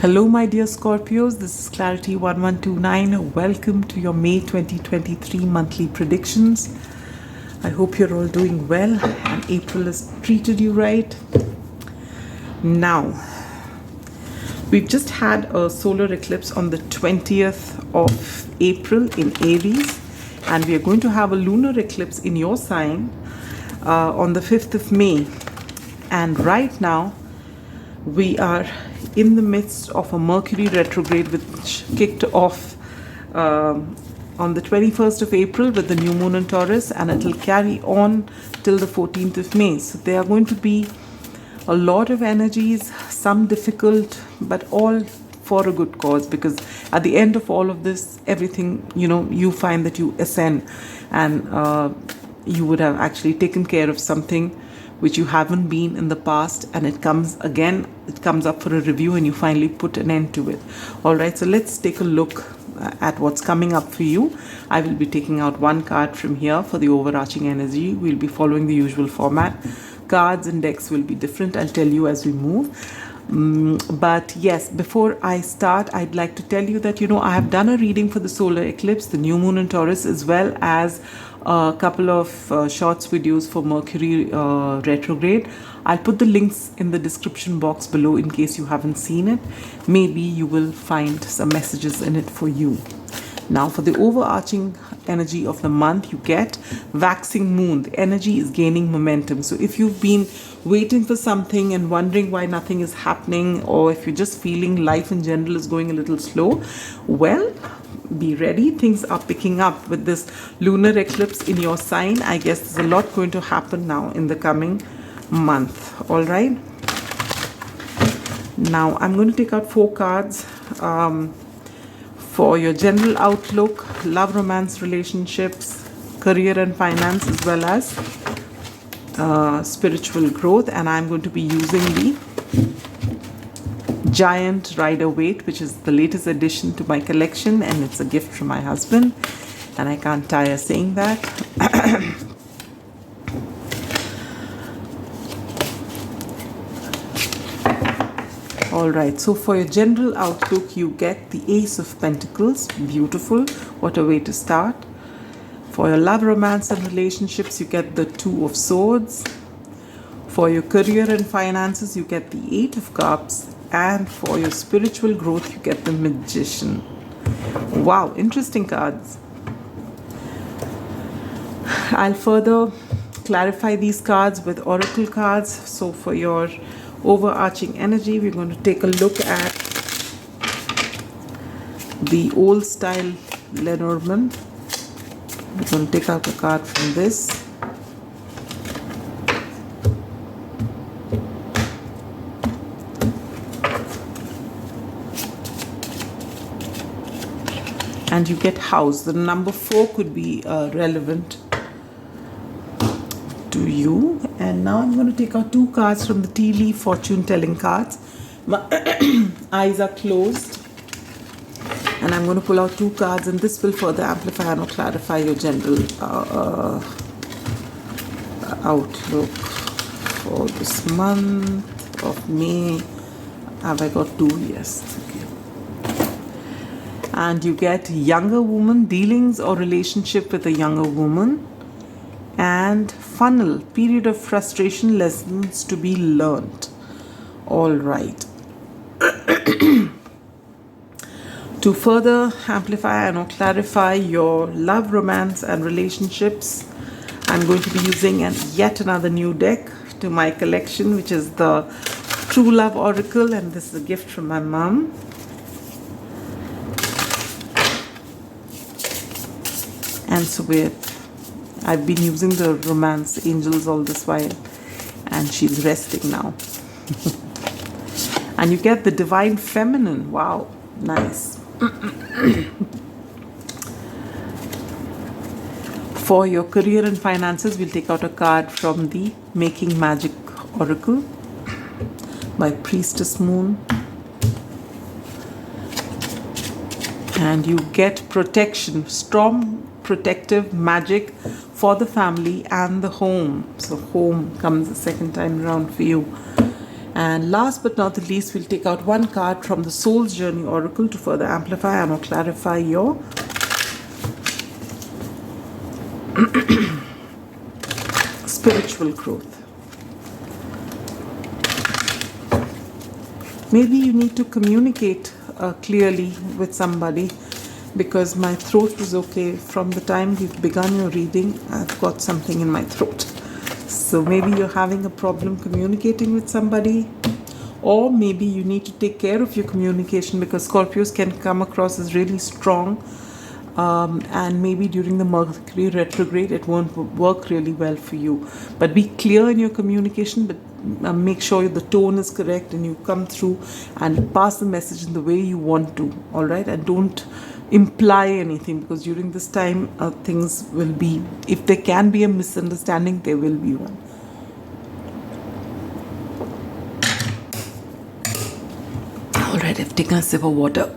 Hello my dear Scorpios, this is Clarity 1129. Welcome to your May 2023 monthly predictions. I hope you're all doing well and April has treated you right. Now, we've just had a solar eclipse on the 20th of April in Aries, and we are going to have a lunar eclipse in your sign on the 5th of May. And right now, we are in the midst of a Mercury retrograde which kicked off on the 21st of April with the new moon in Taurus, and it will carry on till the 14th of May. So there are going to be a lot of energies, some difficult, but all for a good cause, because at the end of all of this, everything, you find that you ascend, and you would have actually taken care of something which you haven't been in the past, and it comes up for a review and you finally put an end to it. All right, so let's take a look at what's coming up for you. I will be taking out one card from here for the overarching energy. We'll be following the usual format. Cards and decks will be different. I'll tell you as we move. But yes, before I start, I'd like to tell you that, I have done a reading for the solar eclipse, the new moon in Taurus, as well as a couple of shorts videos for Mercury retrograde. I'll put the links in the description box below in case you haven't seen it. Maybe you will find some messages in it for you. Now, for the overarching energy of the month, you get waxing moon. The energy is gaining momentum. So if you've been waiting for something and wondering why nothing is happening, or if you're just feeling life in general is going a little slow, well, be ready. Things are picking up with this lunar eclipse in your sign. I guess there's a lot going to happen now in the coming month. All right. Now, I'm going to take out 4 cards for your general outlook, love, romance, relationships, career and finance, as well as spiritual growth. And I'm going to be using the Giant Rider Waite, which is the latest addition to my collection, and it's a gift from my husband, and I can't tire saying that. All right, so for your general outlook, you get the Ace of Pentacles. Beautiful. What a way to start. For your love, romance, and relationships, you get the Two of Swords. For your career and finances, you get the Eight of Cups. And for your spiritual growth, you get the Magician. Wow, interesting cards. I'll further clarify these cards with oracle cards. So for your overarching energy, we're going to take a look at the old style Lenormand. We're going to take out a card from this. And you get house. The number 4 could be relevant to you. And now I'm going to take out 2 cards from the tea leaf fortune telling cards. My eyes are closed, and I'm going to pull out 2 cards, and this will further amplify and clarify your general outlook for this month of May. Have I got 2? Yes. Okay. And you get younger woman, dealings or relationship with a younger woman, and funnel, period of frustration, lessons to be learned. All right. To further amplify and clarify your love, romance, and relationships, I'm going to be using yet another new deck to my collection, which is the True Love Oracle, and this is a gift from my mom. And so I've been using the romance angels all this while, and she's resting now. And you get the divine feminine. Wow, nice. For your career and finances, we'll take out a card from the Making Magic Oracle by Priestess Moon. And you get protection, strong protective magic for the family and the home. So home comes the second time around for you. And last but not the least, we'll take out one card from the Soul's Journey Oracle to further amplify and or clarify your spiritual growth. Maybe you need to communicate clearly with somebody, because my throat was okay from the time we've begun your reading. I've got something in my throat. So maybe you're having a problem communicating with somebody, or maybe you need to take care of your communication, because Scorpios can come across as really strong, and maybe during the Mercury retrograde it won't work really well for you. But be clear in your communication, but make sure the tone is correct and you come through and pass the message in the way you want to, all right? And don't imply anything, because during this time things will be, if there can be a misunderstanding, there will be one. All right, I've taken a sip of water.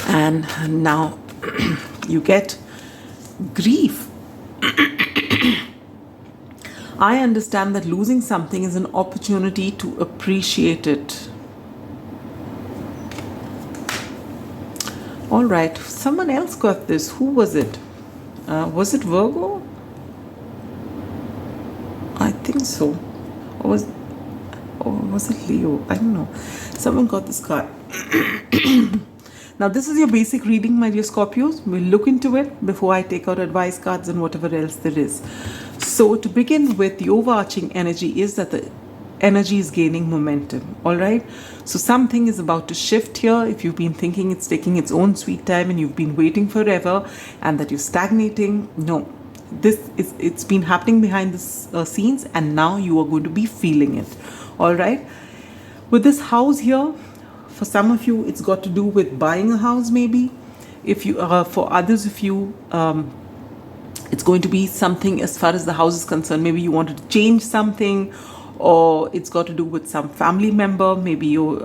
And now you get grief. I understand that losing something is an opportunity to appreciate it. All right, someone else got this. Who was it? Was it Virgo? I think so. Or was it Leo? I don't know. Someone got this card. Now, this is your basic reading, my dear Scorpios. We'll look into it before I take out advice cards and whatever else there is. So, to begin with, the overarching energy is that the energy is gaining momentum, all right? So, something is about to shift here. If you've been thinking it's taking its own sweet time and you've been waiting forever and that you're stagnating, no. It's been happening behind the scenes, and now you are going to be feeling it, all right? With this house here, for some of you, it's got to do with buying a house, maybe. If you, for others of you, it's going to be something as far as the house is concerned. Maybe you wanted to change something, or it's got to do with some family member. Maybe you,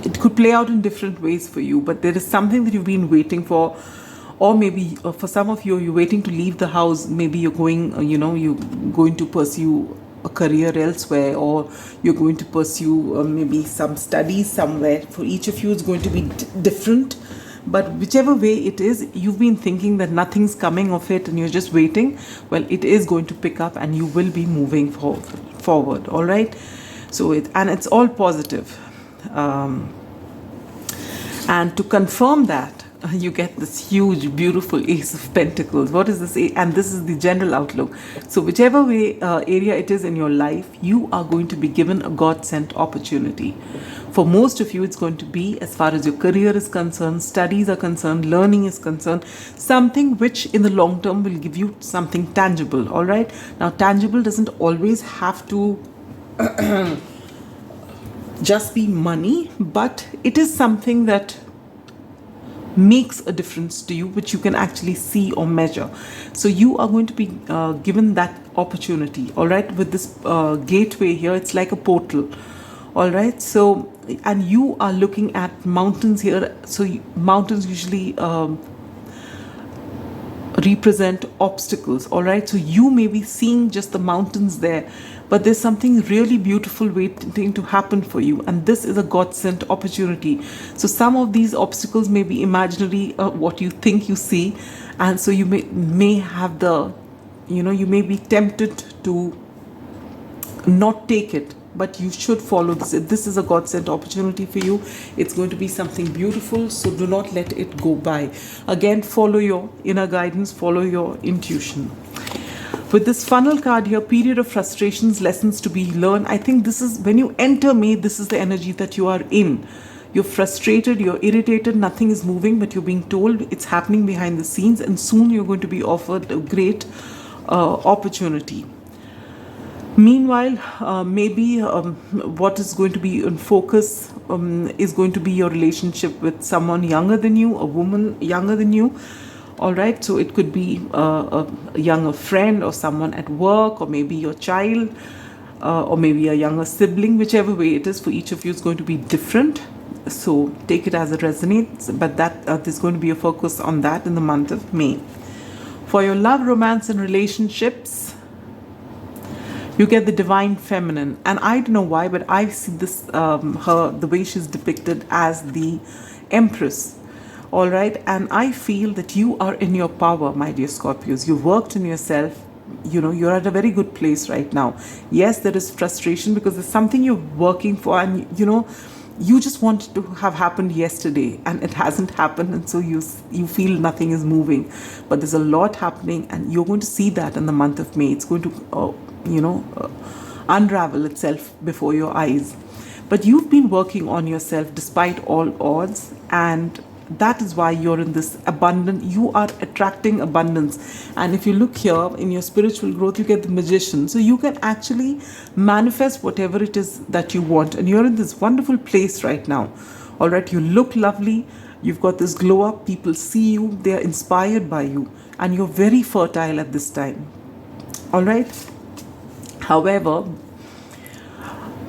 it could play out in different ways for you. But there is something that you've been waiting for, or maybe for some of you, you're waiting to leave the house. Maybe you're going, you're going to pursue a career elsewhere, or you're going to pursue maybe some studies somewhere. For each of you, it's going to be different. But whichever way it is, you've been thinking that nothing's coming of it and you're just waiting. Well, it is going to pick up and you will be moving forward, all right? So it's all positive. And to confirm that, you get this huge, beautiful Ace of Pentacles. What is this? And this is the general outlook. So whichever way area it is in your life, you are going to be given a God-sent opportunity. For most of you, it's going to be, as far as your career is concerned, studies are concerned, learning is concerned, something which in the long term will give you something tangible, all right? Now, tangible doesn't always have to just be money, but it is something that makes a difference to you, which you can actually see or measure. So you are going to be given that opportunity, all right? With this gateway here, it's like a portal, all right? So, and you are looking at mountains here. So mountains usually represent obstacles, all right? So you may be seeing just the mountains there, but there's something really beautiful waiting to happen for you, and this is a God-sent opportunity. So some of these obstacles may be imaginary, what you think you see, and so you may have the, you may be tempted to not take it, but you should follow this. This is a God-sent opportunity for you. It's going to be something beautiful, so do not let it go by. Again, follow your inner guidance, follow your intuition. With this funnel card here, period of frustrations, lessons to be learned. I think this is, when you enter May, this is the energy that you are in. You're frustrated, you're irritated, nothing is moving, but you're being told it's happening behind the scenes, and soon you're going to be offered a great opportunity. Meanwhile, maybe what is going to be in focus is going to be your relationship with someone younger than you, a woman younger than you. All right, so it could be a younger friend or someone at work, or maybe your child, or maybe a younger sibling. Whichever way it is, for each of you, it's going to be different. So take it as it resonates, but that there's going to be a focus on that in the month of May. For your love, romance, and relationships, You get the divine feminine, and I don't know why, but I see this her, the way she's depicted as the empress. All right, and I feel that you are in your power, my dear Scorpios. You've worked in yourself. You know, you're at a very good place right now. Yes, there is frustration because there's something you're working for, and you know, you just want it to have happened yesterday and it hasn't happened, and so you feel nothing is moving. But there's a lot happening, and you're going to see that in the month of May. It's going to unravel itself before your eyes. But you've been working on yourself despite all odds, and that is why you're in this abundant, you are attracting abundance. And if you look here in your spiritual growth, you get the Magician, so you can actually manifest whatever it is that you want, and you're in this wonderful place right now. All right, you look lovely, you've got this glow up, people see you, they are inspired by you, and you're very fertile at this time. All right. However,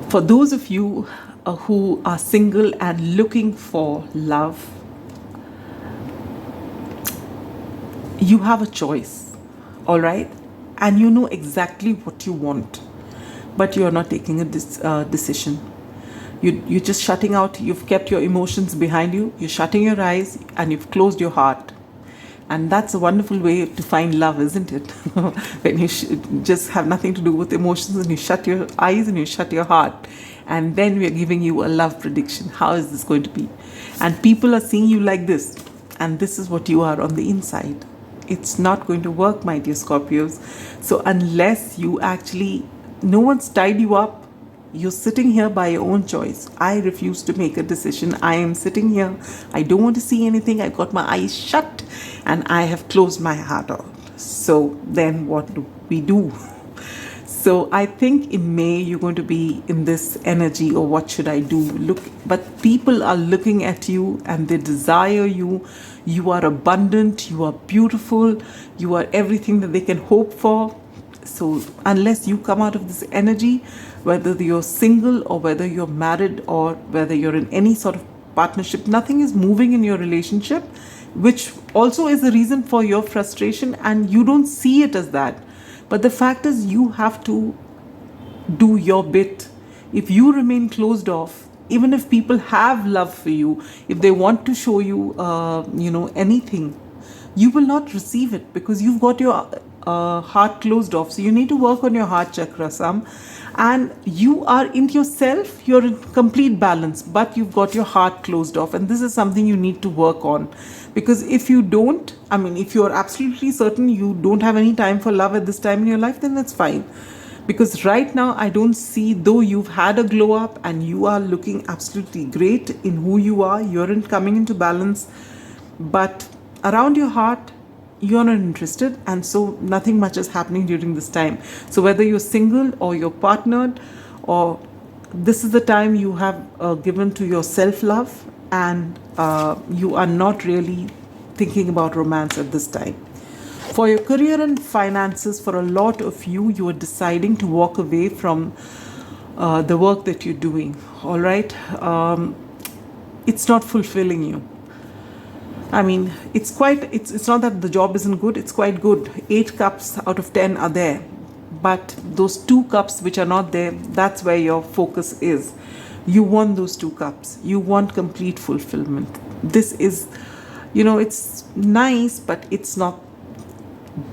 for those of you who are single and looking for love, you have a choice, all right? And you know exactly what you want, but you're not taking a decision. You're just shutting out, you've kept your emotions behind you, you're shutting your eyes, and you've closed your heart. And that's a wonderful way to find love, isn't it? When you just have nothing to do with emotions, and you shut your eyes and you shut your heart. And then we are giving you a love prediction. How is this going to be? And people are seeing you like this. And this is what you are on the inside. It's not going to work, my dear Scorpios. So unless you actually, no one's tied you up, you're sitting here by your own choice. I refuse to make a decision. I am sitting here. I don't want to see anything. I've got my eyes shut and I have closed my heart out. So then what do we do? So I think in May you're going to be in this energy, or what should I do? Look, but people are looking at you and they desire you. You are abundant, you are beautiful, you are everything that they can hope for. So unless you come out of this energy, whether you're single or whether you're married or whether you're in any sort of partnership, nothing is moving in your relationship, which also is a reason for your frustration, and you don't see it as that. But the fact is, you have to do your bit. If you remain closed off, even if people have love for you, if they want to show you, anything, you will not receive it because you've got your heart closed off. So you need to work on your heart chakra, Sam. And you are in yourself, you're in complete balance, but you've got your heart closed off. And this is something you need to work on. Because if you don't, if you're absolutely certain you don't have any time for love at this time in your life, then that's fine. Because right now, I don't see, though you've had a glow up and you are looking absolutely great in who you are, you're coming into balance, but around your heart, you're not interested, and so nothing much is happening during this time. So whether you're single or you're partnered, or this is the time you have given to your self-love, and you are not really thinking about romance at this time. For your career and finances, for a lot of you, you are deciding to walk away from the work that you're doing. All right, it's not fulfilling you. It's not that the job isn't good. It's quite good. 8 cups out of 10 are there, but those 2 cups which are not there, that's where your focus is. You want those 2 cups. You want complete fulfillment. This is, it's nice, but it's not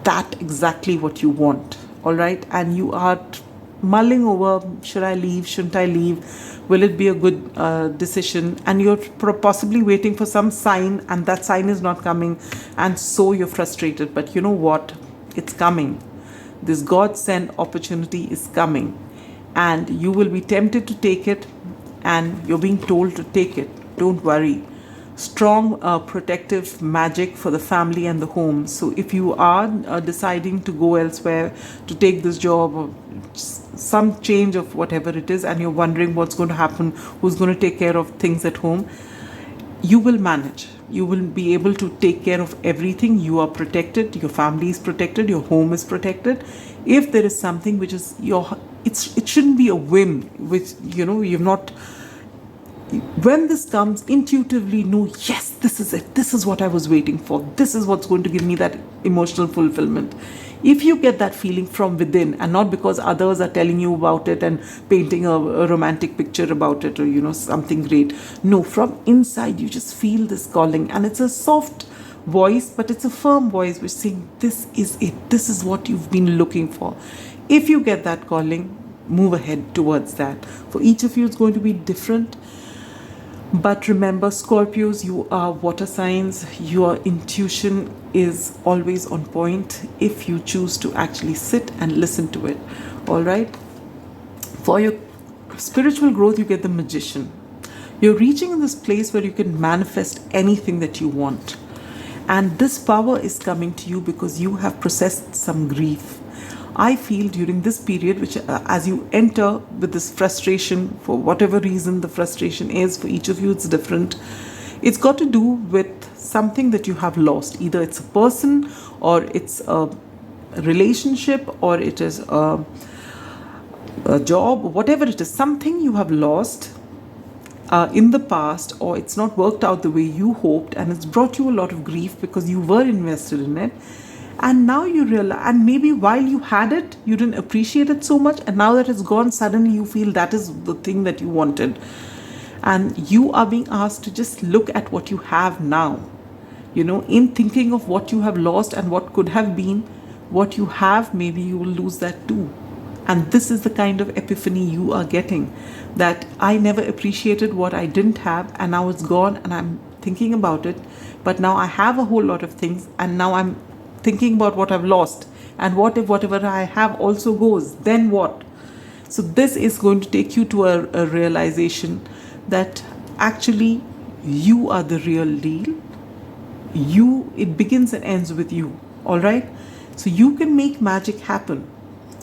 that exactly what you want. All right, and you are mulling over, should I leave, shouldn't I leave, will it be a good decision, and you're possibly waiting for some sign, and that sign is not coming, and so you're frustrated. But you know what, it's coming. This God-sent opportunity is coming, and you will be tempted to take it, and you're being told to take it. Don't worry. Strong protective magic for the family and the home. So if you are deciding to go elsewhere, to take this job, or some change of whatever it is, and you're wondering what's going to happen, who's going to take care of things at home, you will manage. You will be able to take care of everything. You are protected, your family is protected, your home is protected. If there is something which is it shouldn't be a whim, which you've not. When this comes, intuitively know, yes, this is it. This is what I was waiting for. This is what's going to give me that emotional fulfillment. If you get that feeling from within and not because others are telling you about it and painting a romantic picture about it, or you know, something great, no, from inside you just feel this calling, and it's a soft voice, but it's a firm voice which is saying, this is it, this is what you've been looking for. If you get that calling, move ahead towards that. For each of you it's going to be different. But remember, Scorpios, you are water signs. Your intuition is always on point if you choose to actually sit and listen to it. All right? For your spiritual growth, you get the Magician. You're reaching in this place where you can manifest anything that you want. And this power is coming to you because you have processed some grief. I feel during this period, which as you enter with this frustration, for whatever reason the frustration is, for each of you it's different. It's got to do with something that you have lost. Either it's a person, or it's a relationship, or it is a job, whatever it is, something you have lost in the past, or it's not worked out the way you hoped, and it's brought you a lot of grief because you were invested in it. And now you realize, and maybe while you had it, you didn't appreciate it so much, and now that it's gone, suddenly you feel that is the thing that you wanted. And you are being asked to just look at what you have now. You know, in thinking of what you have lost and what could have been, what you have, maybe you will lose that too. And this is the kind of epiphany you are getting, that I never appreciated what I didn't have, and now it's gone, and I'm thinking about it. But now I have a whole lot of things, and now I'm thinking about what I've lost. And what if whatever I have also goes? Then what? So this is going to take you to a realization that actually you are the real deal. It begins and ends with you. All right? So you can make magic happen.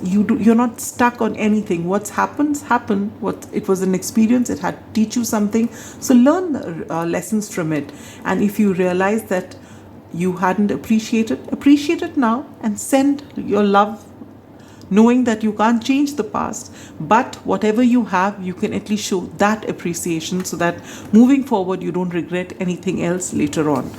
You're not stuck on anything. What's happened. It was an experience. It had to teach you something. So learn lessons from it. And if you realize that you hadn't appreciate it now, and send your love, knowing that you can't change the past, but whatever you have, you can at least show that appreciation, so that moving forward you don't regret anything else later on.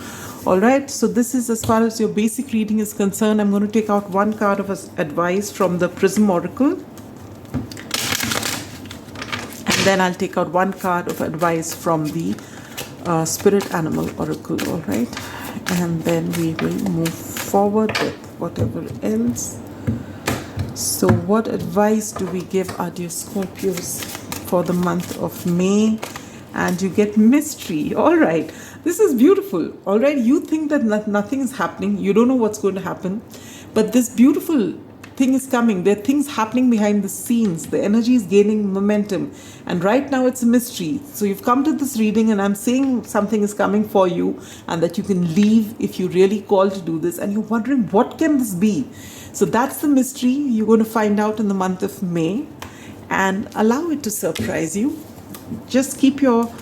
All right, so this is as far as your basic reading is concerned. I'm going to take out one card of advice from the Prism Oracle, and then I'll take out one card of advice from the Spirit Animal Oracle. All right, and then we will move forward with whatever else. So what advice do we give our dear Scorpios for the month of May? And you get mystery. All right, this is beautiful. All right, you think that nothing is happening, you don't know what's going to happen, but this beautiful thing is coming. There are things happening behind the scenes. The energy is gaining momentum, and right now it's a mystery. So you've come to this reading, and I'm saying something is coming for you, and that you can leave if you really call to do this, and you're wondering what can this be. So that's the mystery you're going to find out in the month of May, and allow it to surprise you. Just keep your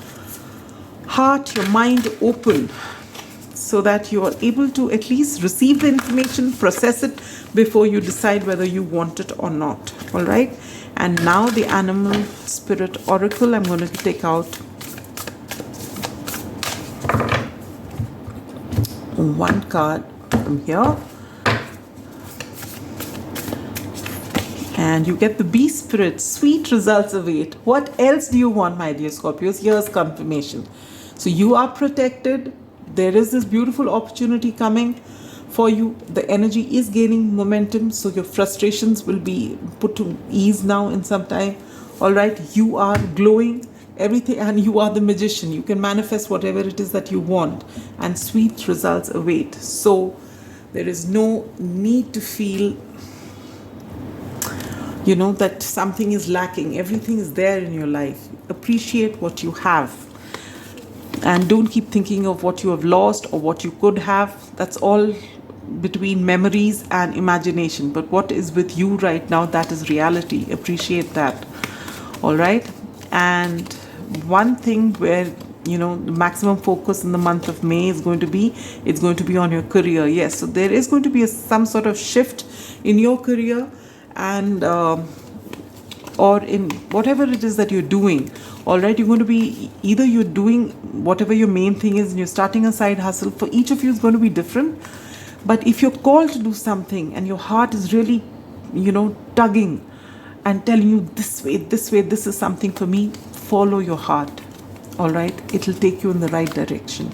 heart, your mind open, so that you are able to at least receive the information, process it before you decide whether you want it or not. All right. And now the Animal Spirit Oracle. I'm going to take out one card from here. And you get the Bee Spirit. Sweet results await. What else do you want, my dear Scorpios? Here's confirmation. So you are protected. There is this beautiful opportunity coming for you. The energy is gaining momentum, so your frustrations will be put to ease now in some time. All right, you are glowing, everything, and you are the Magician. You can manifest whatever it is that you want, and sweet results await. So there is no need to feel, that something is lacking. Everything is there in your life. Appreciate what you have. And don't keep thinking of what you have lost or what you could have. That's all between memories and imagination. But what is with you right now, that is reality. Appreciate that. All right. And one thing where, the maximum focus in the month of May is going to be, it's going to be on your career. Yes. So there is going to be some sort of shift in your career, and or in whatever it is that you're doing. All right, you're going to be, either you're doing whatever your main thing is and you're starting a side hustle. For each of you is going to be different, But if you're called to do something and your heart is really, tugging and telling you this way, this is something for me, follow your heart. All right, it'll take you in the right direction.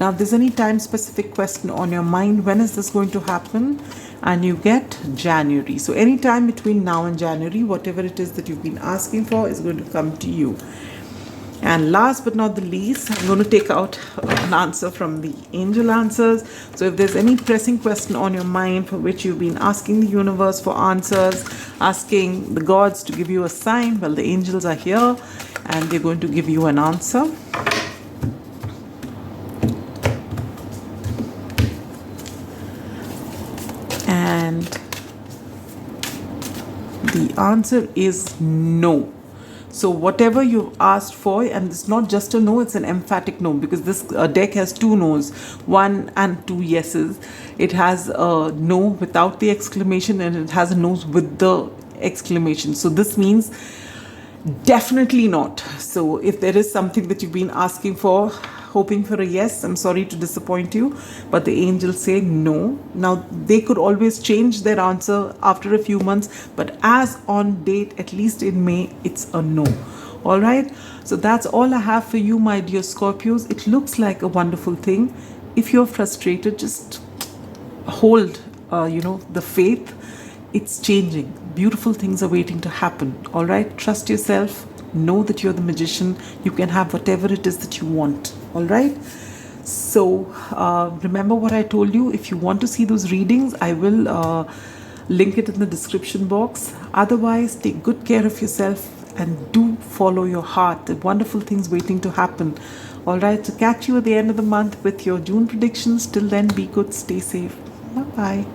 Now, if there's any time specific question on your mind, when is this going to happen? And you get January. So anytime between now and January, whatever it is that you've been asking for is going to come to you. And last but not the least, I'm going to take out an answer from the angel answers. So if there's any pressing question on your mind for which you've been asking the universe for answers, asking the gods to give you a sign, well, the angels are here and they're going to give you an answer. And the answer is no. So whatever you've asked for, and it's not just a no, it's an emphatic no, because this deck has two no's, one and two yeses. It has a no without the exclamation and it has a no with the exclamation. So this means definitely not. So if there is something that you've been asking for, hoping for a yes, I'm sorry to disappoint you, but the angels say no. Now, they could always change their answer after a few months, but as on date, at least in May, it's a no. All right, so that's all I have for you, my dear Scorpios. It looks like a wonderful thing. If you're frustrated, just hold the faith. It's changing. Beautiful things are waiting to happen. All right, trust yourself. Know that you're the magician. You can have whatever it is that you want. All right, so remember what I told you. If you want to see those readings, I will link it in the description box. Otherwise, take good care of yourself and do follow your heart. The wonderful things waiting to happen. All right, so catch you at the end of the month with your June predictions. Till then, be good, stay safe. Bye bye.